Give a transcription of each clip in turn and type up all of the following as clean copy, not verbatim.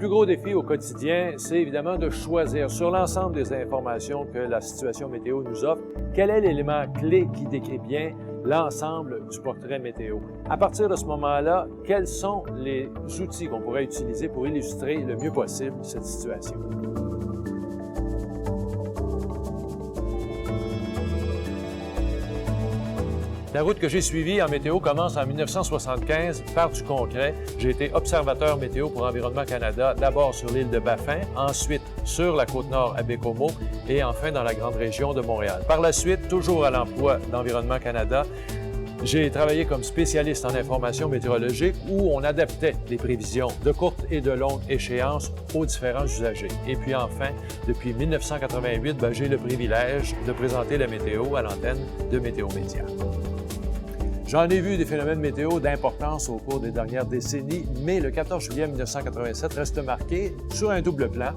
plus gros défi au quotidien, c'est évidemment de choisir sur l'ensemble des informations que la situation météo nous offre, quel est l'élément clé qui décrit bien l'ensemble du portrait météo. À partir de ce moment-là, quels sont les outils qu'on pourrait utiliser pour illustrer le mieux possible cette situation? La route que j'ai suivie en météo commence en 1975 par du concret. J'ai été observateur météo pour Environnement Canada, d'abord sur l'île de Baffin, ensuite sur la Côte-Nord à Bécomo et enfin dans la grande région de Montréal. Par la suite, toujours à l'emploi d'Environnement Canada, j'ai travaillé comme spécialiste en information météorologique où on adaptait les prévisions de courte et de longue échéance aux différents usagers. Et puis enfin, depuis 1988, j'ai le privilège de présenter la météo à l'antenne de Météo Média. J'en ai vu des phénomènes météo d'importance au cours des dernières décennies, mais le 14 juillet 1987 reste marqué sur un double plan.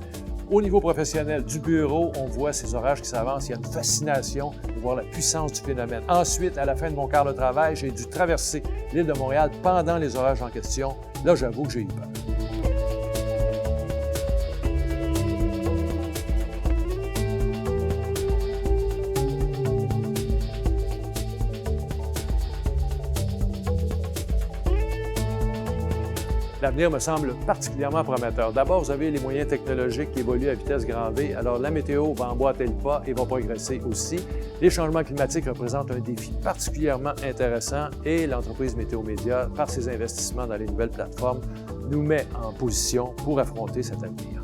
Au niveau professionnel du bureau, on voit ces orages qui s'avancent. Il y a une fascination de voir la puissance du phénomène. Ensuite, à la fin de mon quart de travail, j'ai dû traverser l'île de Montréal pendant les orages en question. Là, j'avoue que j'ai eu peur. L'avenir me semble particulièrement prometteur. D'abord, vous avez les moyens technologiques qui évoluent à vitesse grand V, alors la météo va emboîter le pas et va progresser aussi. Les changements climatiques représentent un défi particulièrement intéressant et l'entreprise Météo Média, par ses investissements dans les nouvelles plateformes, nous met en position pour affronter cet avenir.